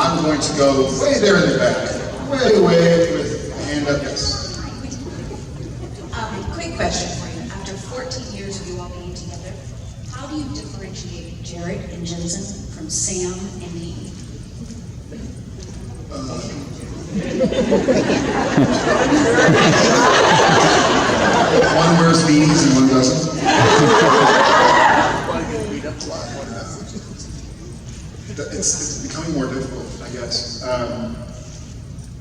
I'm going to go way there in the back. Way with a hand up, yes. Quick question for you. After 14 years of you all being together, how do you differentiate Jared and Jensen from Sam and Dean? One wears beanies and one doesn't. It's becoming more difficult, I guess.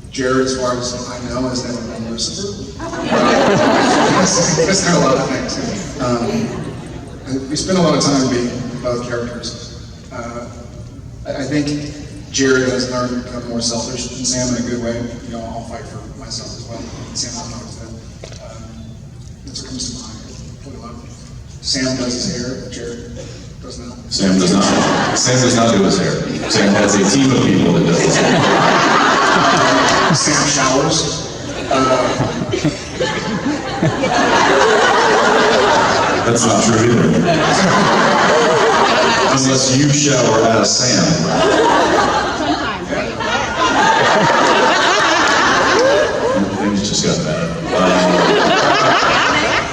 Jared, as far as I know, has never been Lucifer. He's got a lot of things. We spend a lot of time being both characters. I think Jared has learned to become more selfish than Sam in a good way. You know, I'll fight for myself as well. Sam doesn't always do. That's what comes to mind. Sam does his hair, Jared does not. Sam does not. Sam does not do his hair. Sam has a team of people that does his hair. Sam showers. That's not true either. Unless you shower as Sam. Things just got bad.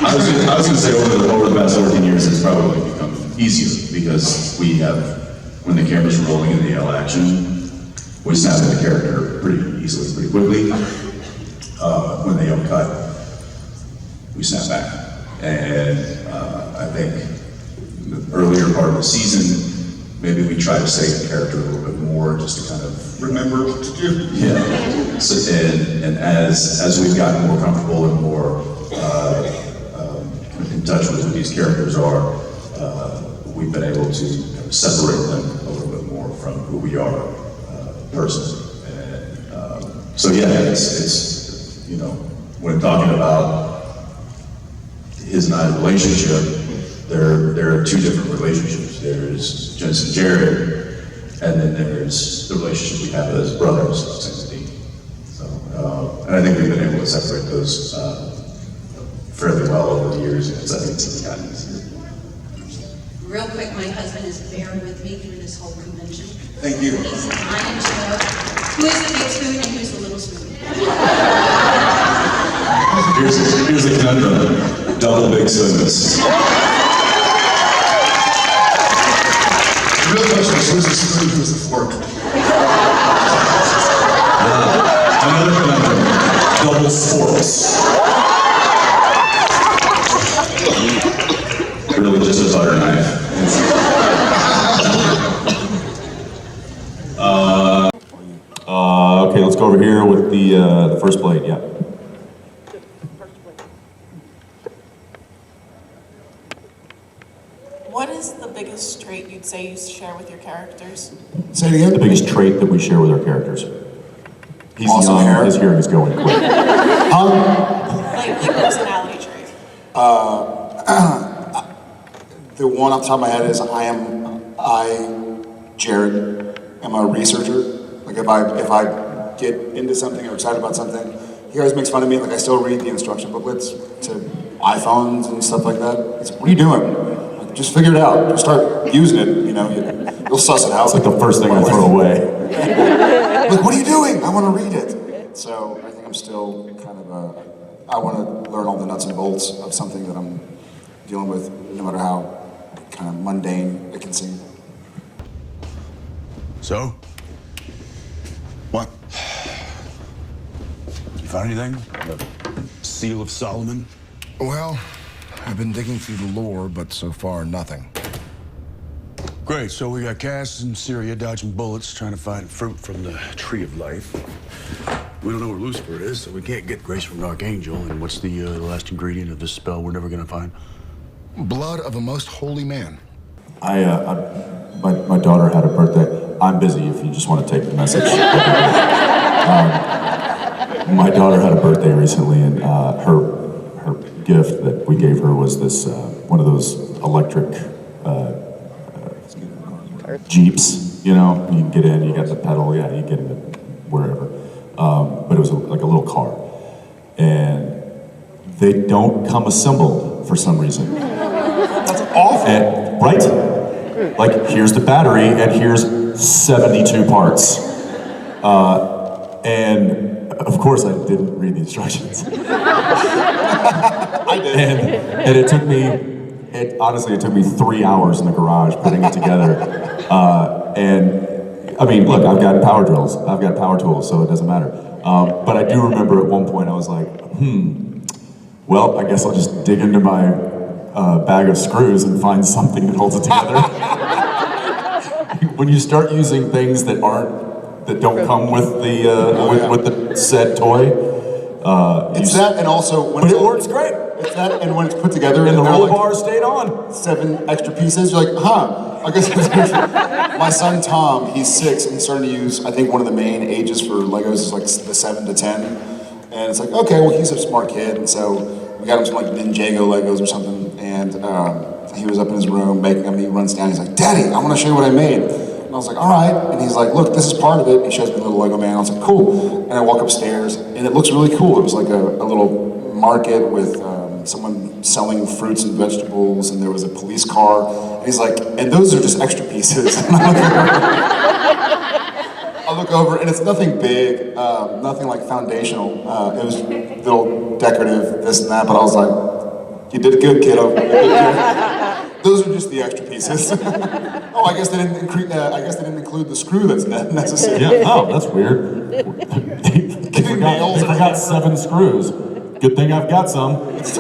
I was going to say over the past 14 years, it's probably become easier because we have, when the camera's rolling in the L action, we snap into character pretty easily, pretty quickly. When they don't cut, we snap back. And I think the earlier part of the season, maybe we try to stay in character a little bit more, just to kind of remember what to do. Yeah. So, and as we've gotten more comfortable and more in touch with who these characters are, we've been able to separate them a little bit more from who we are personally. And so yeah, it's you know, when talking about his and I's relationship, there are two different relationships. There's Jensen and Jared, and then there's the relationship we have as brothers, Sam and Dean. So, and I think we've been able to separate those fairly well over the years, and I think it's gotten easier. Real quick, my husband is bearing with me through this whole convention. Thank you. He's dying to know who is the big spoon and who's the little spoon. Here's a conundrum. Double big spoons. The real question is, who's the spoon, who's the fork? Another conundrum. Double forks. Really just a butter knife. Okay, let's go over here with the first blade, yeah. What is the biggest trait you'd say you share with your characters? Say it again? The biggest trait that we share with our characters. He's awesome young, hair. his hearing is going quick. Like personality trait. The one off the top of my head is Jared, am a researcher. Like if I get into something or excited about something, he always makes fun of me. Like I still read the instruction booklets to iPhones and stuff like that. It's like, what are you doing? Like, just figure it out. Just start using it. You know, you'll suss it out. It's like the first thing I throw away. Like, what are you doing? I want to read it. So I think I'm still kind of I want to learn all the nuts and bolts of something that I'm dealing with, no matter how kind of mundane it can seem. So? What? You found anything? The Seal of Solomon? Well, I've been digging through the lore, but so far, nothing. Great, so we got Cass in Syria dodging bullets, trying to find fruit from the Tree of Life. We don't know where Lucifer is, so we can't get grace from an Archangel. And what's the last ingredient of this spell we're never gonna find? Blood of a most holy man. My daughter had a birthday. I'm busy if you just want to take the message. My daughter had a birthday recently, and her gift that we gave her was this one of those electric Jeeps. You know, you can get in, you got the pedal, yeah, you get in it wherever. But it was like a little car, and they don't come assembled for some reason. That's awful. Right? Like, here's the battery, and here's 72 parts. And of course I didn't read the instructions. I did. And it took me, honestly, it took me 3 hours in the garage putting it together. And I mean, look, I've got power drills, I've got power tools, so it doesn't matter. But I do remember at one point I was like, well, I guess I'll just dig into my bag of screws and find something that holds it together. When you start using things that don't come with the with the said toy, It's that, and also when but it works great. It's that, and when it's put together, And the there are roll like bar stayed on. 7 extra pieces. You're like, huh? I guess my son Tom, he's 6, and he's starting to use. I think one of the main ages for Legos is like the 7 to 10, and it's like, okay, well, he's a smart kid, and so we got him some like Ninjago Legos or something, and he was up in his room making them. He runs down. He's like, Daddy, I want to show you what I made. And I was like, all right. And he's like, look, this is part of it. He shows me a little Lego man. I was like, cool. And I walk upstairs, and it looks really cool. It was like a little market with someone selling fruits and vegetables, and there was a police car. And he's like, and those are just extra pieces. And I look over, and it's nothing big, nothing like foundational. It was little decorative, this and that, but I was like, you did good, kiddo. You did good. Those are just the extra pieces. Oh, I guess they didn't include the screw that's necessary. Yeah, oh, that's weird. They forgot 7 screws. Good thing I've got some. It's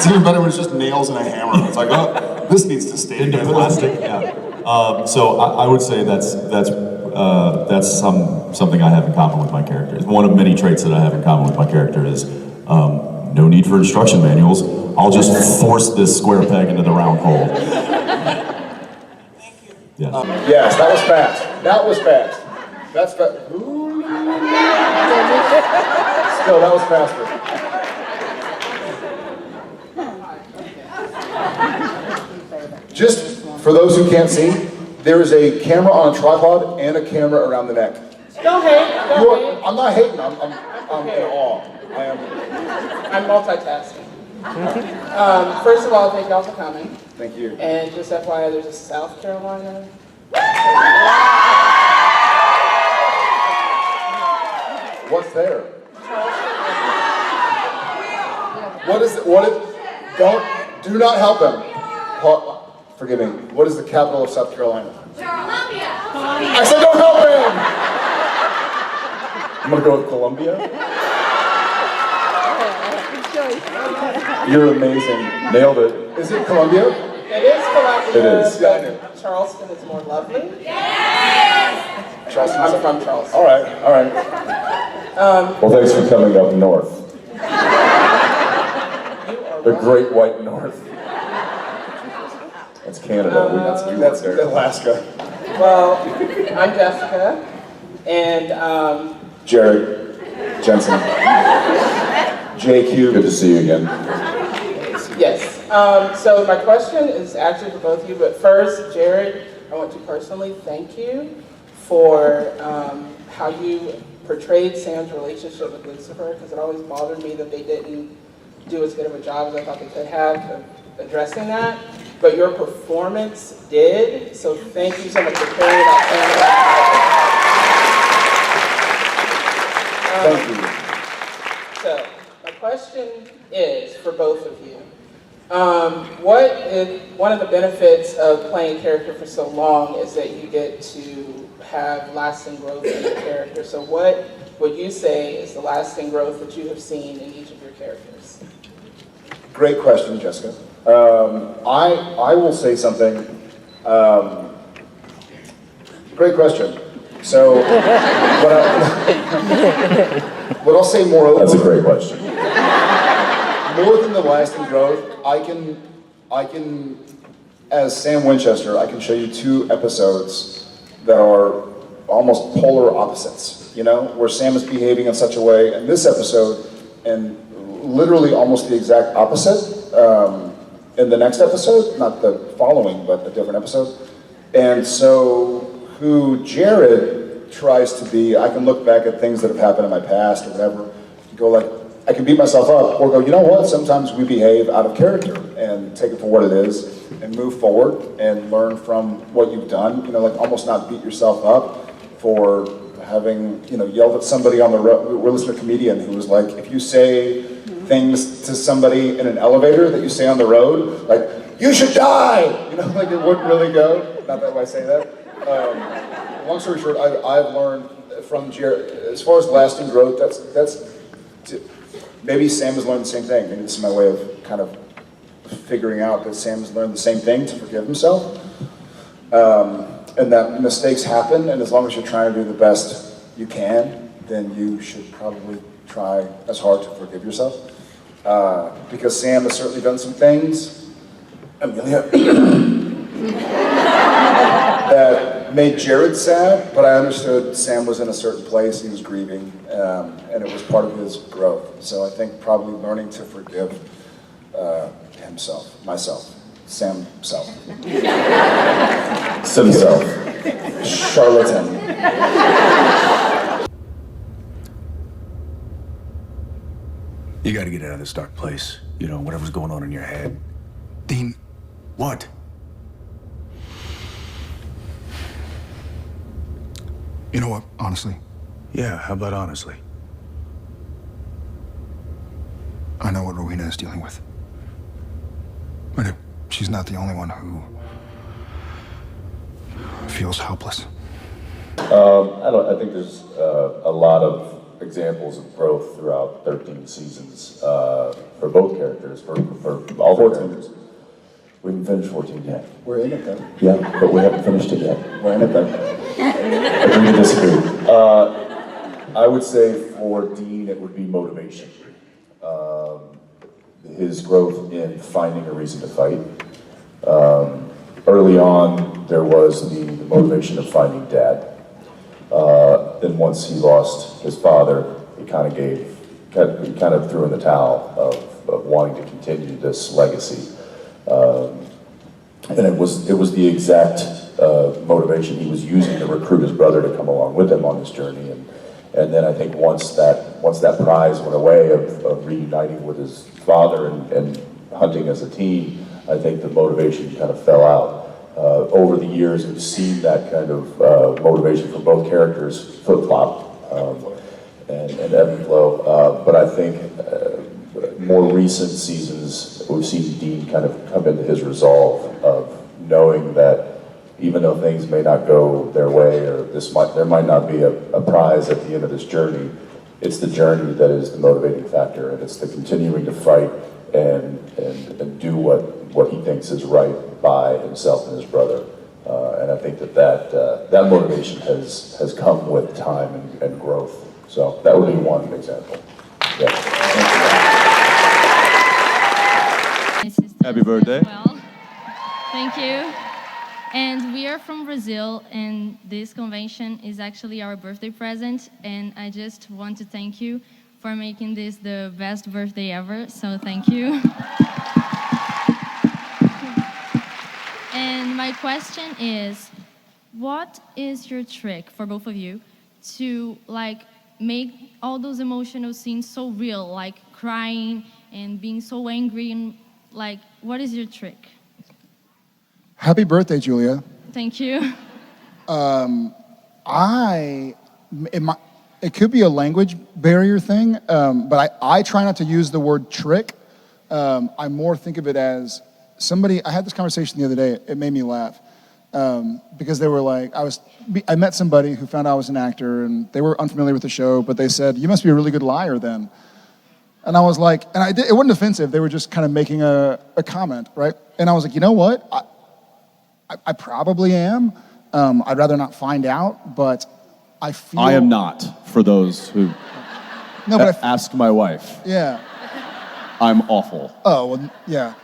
even better when it's just nails and a hammer. It's like, oh, this needs to stay Into together. plastic, yeah. So I would say that's something I have in common with my character. It's one of many traits that I have in common with my character is no need for instruction manuals. I'll just force this square peg into the round hole. Thank you. Yeah. Yes, that was fast. That was fast. That's fast. Still, that was faster. Just for those who can't see, there is a camera on a tripod and a camera around the neck. Don't hate. I'm not hating. I'm in awe. I am. I'm multitasking. First of all, thank y'all for coming. Thank you. And just FYI, there's a South Carolina. What's there? Do not help him. Forgive me. What is the capital of South Carolina? Columbia. I said don't help him! I'm gonna go with Columbia. You're amazing. Nailed it. Is it Columbia? It is Columbia. It is. But Charleston is more lovely. Yes. Charleston. I'm from Charleston. All right. Well, thanks for coming up north. The Great White North. That's Canada. That's Alaska. Well, I'm Jessica, and Jared, Jensen, JQ. Good to see you again. yes. So my question is actually for both of you, but first, Jared, I want to personally thank you for how you portrayed Sam's relationship with Lucifer, because it always bothered me that they didn't do as good of a job as I thought they could have of addressing that. But your performance did, so thank you so much for carrying that family. Thank you. So, my question is for both of you. One of the benefits of playing a character for so long is that you get to have lasting growth in your character. So what would you say is the lasting growth that you have seen in each of your characters? Great question, Jessica. I will say something. Great question. So, what I'll say moreover. That's a great question. More than the lasting growth, I can, as Sam Winchester, I can show you 2 episodes that are almost polar opposites. You know, where Sam is behaving in such a way in this episode, and literally almost the exact opposite in the next episode, not the following, but a different episode. And so, who Jared tries to be, I can look back at things that have happened in my past or whatever, and go like, I can beat myself up, or go, you know what, sometimes we behave out of character, and take it for what it is, and move forward, and learn from what you've done, you know, like almost not beat yourself up for having, yelled at somebody on the road. We're listening to a comedian who was like, if you say things to somebody in an elevator that you say on the road, like, you should die! Like it wouldn't really go. Not that I say that. Long story short, I've learned from Jared, as far as lasting growth, that's maybe Sam has learned the same thing. Maybe this is my way of kind of figuring out that Sam's learned the same thing, to forgive himself. And that mistakes happen, and as long as you're trying to do the best you can, then you should probably try as hard to forgive yourself. Because Sam has certainly done some things, Amelia, that made Jared sad, but I understood Sam was in a certain place, he was grieving, and it was part of his growth. So I think probably learning to forgive myself, Sam self. Sim self. Charlatan. You gotta get out of this dark place. Whatever's going on in your head. Dean, What? you know what, honestly, Yeah, how about honestly? I know what Rowena is dealing with. But she's not the only one who feels helpless. I think there's a lot of examples of growth throughout 13 seasons for both characters, for all 14 characters. We haven't finished 14 yet. We're in it though. Yeah, but we haven't finished it yet. We're in it though. Agree to disagree. I would say for Dean, it would be motivation. His growth in finding a reason to fight. Early on, there was the motivation of finding Dad. Then once he lost his father, he kind of threw in the towel of wanting to continue this legacy. And it was the exact motivation he was using to recruit his brother to come along with him on this journey. And then I think once that prize went away of reuniting with his father and hunting as a team, I think the motivation kind of fell out. Over the years, we've seen that kind of motivation from both characters flip-flop and ebb and flow. But I think more recent seasons, we've seen Dean kind of come into his resolve of knowing that even though things may not go their way, or there might not be a prize at the end of this journey, it's the journey that is the motivating factor, and it's the continuing to fight and do what he thinks is right by himself and his brother. And I think that motivation has come with time and growth. So that would be one example. Yeah. Happy birthday. Well, thank you. And we are from Brazil, and this convention is actually our birthday present, and I just want to thank you for making this the best birthday ever, so thank you. And my question is, what is your trick for both of you to make all those emotional scenes so real, like crying and being so angry, and what is your trick? Happy birthday, Julia. Thank you. It could be a language barrier thing, but I try not to use the word trick. I more think of it as I had this conversation the other day, it made me laugh, because they were like, I met somebody who found out I was an actor, and they were unfamiliar with the show, but they said, you must be a really good liar then. And I was like, it wasn't offensive, they were just kind of making a comment, right? And I was like, you know what? I probably am. I'd rather not find out, but I feel... I am not, for those who ask my wife. Yeah. I'm awful. Oh, well, yeah.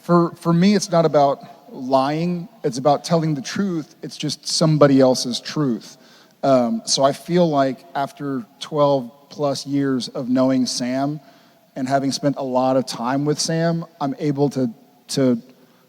For me, it's not about lying. It's about telling the truth. It's just somebody else's truth. So I feel like after 12 plus years of knowing Sam and having spent a lot of time with Sam, I'm able to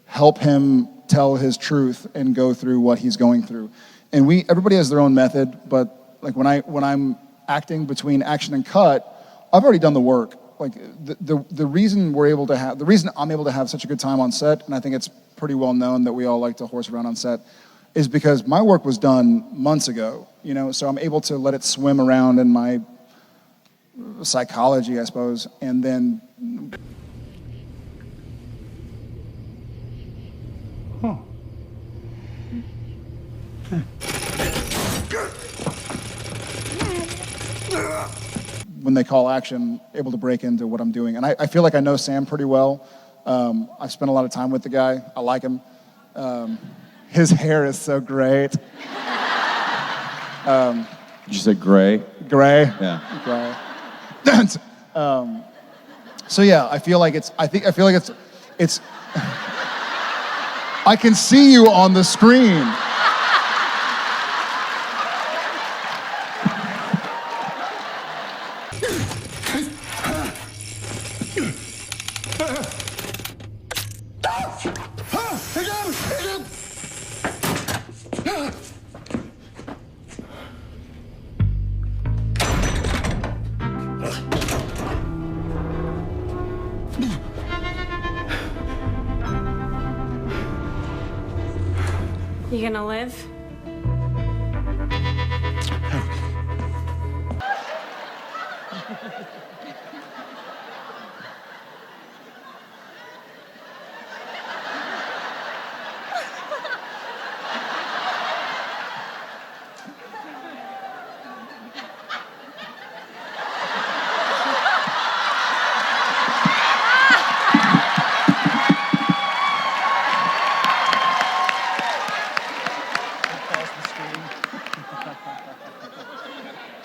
help him tell his truth and go through what he's going through. And everybody has their own method, but when I'm acting between action and cut, I've already done the work. The reason I'm able to have such a good time on set, and I think it's pretty well known that we all like to horse around on set, is because my work was done months ago. you know, so I'm able to let it swim around in my psychology, I suppose, and then when they call action, able to break into what I'm doing. And I feel like I know Sam pretty well. I've spent a lot of time with the guy. I like him. His hair is so great. Did you say gray? Gray. Yeah. Gray. So yeah, I feel like it's. I feel like it's. I can see you on the screen. You gonna live?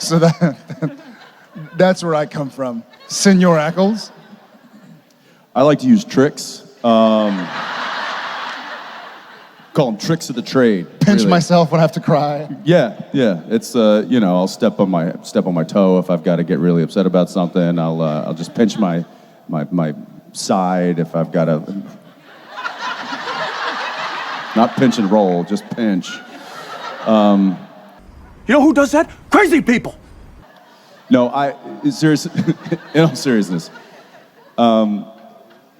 So that's where I come from. Senor Ackles. I like to use tricks. Call them tricks of the trade. Pinch really. myself when I have to cry. Yeah. It's you know, I'll step on my toe if I've got to get really upset about something. I'll just pinch my side if I've got to. Not pinch and roll, just pinch. You know who does that? Crazy people. No, I in all seriousness, I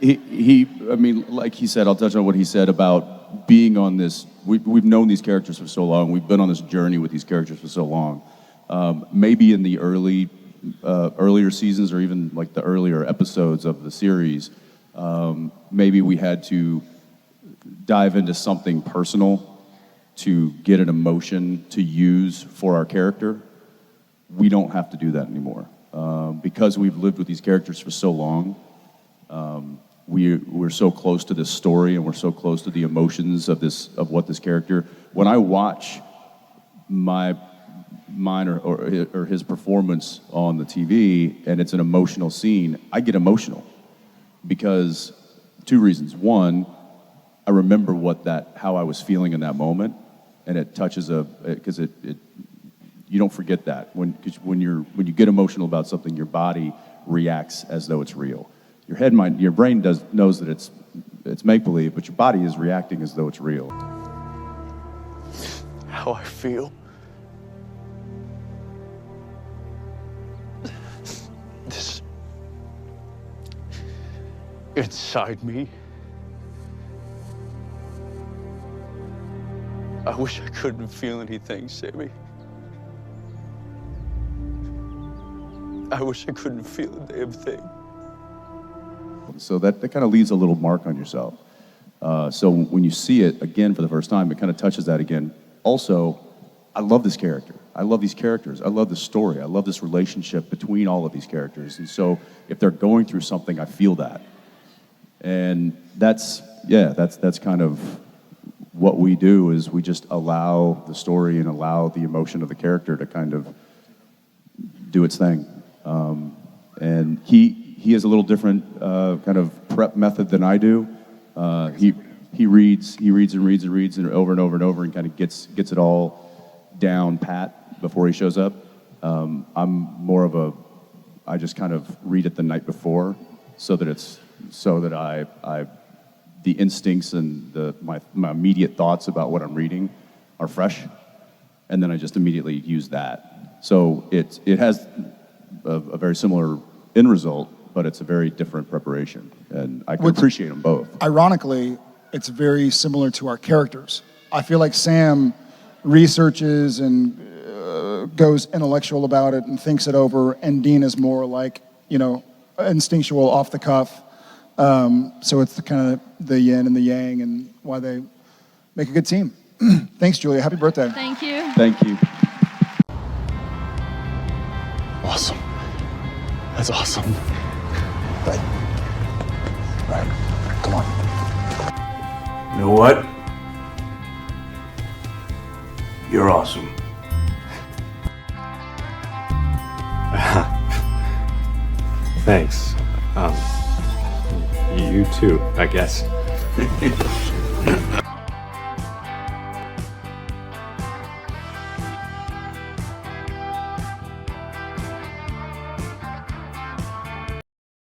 mean, like he said, I'll touch on what he said about being on this. We've known these characters for so long. We've been on this journey with these characters for so long. Maybe in the earlier seasons, or even like the earlier episodes of the series, maybe we had to dive into something personal to get an emotion to use for our character. We don't have to do that anymore. Because we've lived with these characters for so long, we're so close to this story, and we're so close to the emotions of what this character. When I watch mine or his performance on the TV, and it's an emotional scene, I get emotional because two reasons. One, I remember how I was feeling in that moment, and it touches because you don't forget that when you get emotional about something, your body reacts as though it's real. Your brain knows that it's make believe, but your body is reacting as though it's real. How I feel. This inside me. I wish I couldn't feel anything, Sammy. I wish I couldn't feel a damn thing. So that kind of leaves a little mark on yourself. So when you see it again for the first time, it kind of touches that again. Also, I love this character. I love these characters. I love this story. I love this relationship between all of these characters. And so if they're going through something, I feel that. And that's kind of what we do, is we just allow the story and allow the emotion of the character to kind of do its thing. And he has a little different kind of prep method than I do. He reads and over and over and over, and kind of gets it all down pat before he shows up. I'm more of I just kind of read it the night before, so that I the instincts and my immediate thoughts about what I'm reading are fresh, and then I just immediately use that. So it has a very similar end result, but it's a very different preparation, and I can appreciate them both. Ironically, it's very similar to our characters. I feel like Sam researches and goes intellectual about it and thinks it over, and Dean is more like, instinctual, off the cuff. So it's the kind of the yin and the yang, and why they make a good team. Thanks, Julia. Happy birthday. Thank you. Thank you. Awesome. That's awesome. Right. Come on. You know what? You're awesome. Thanks. You too, I guess.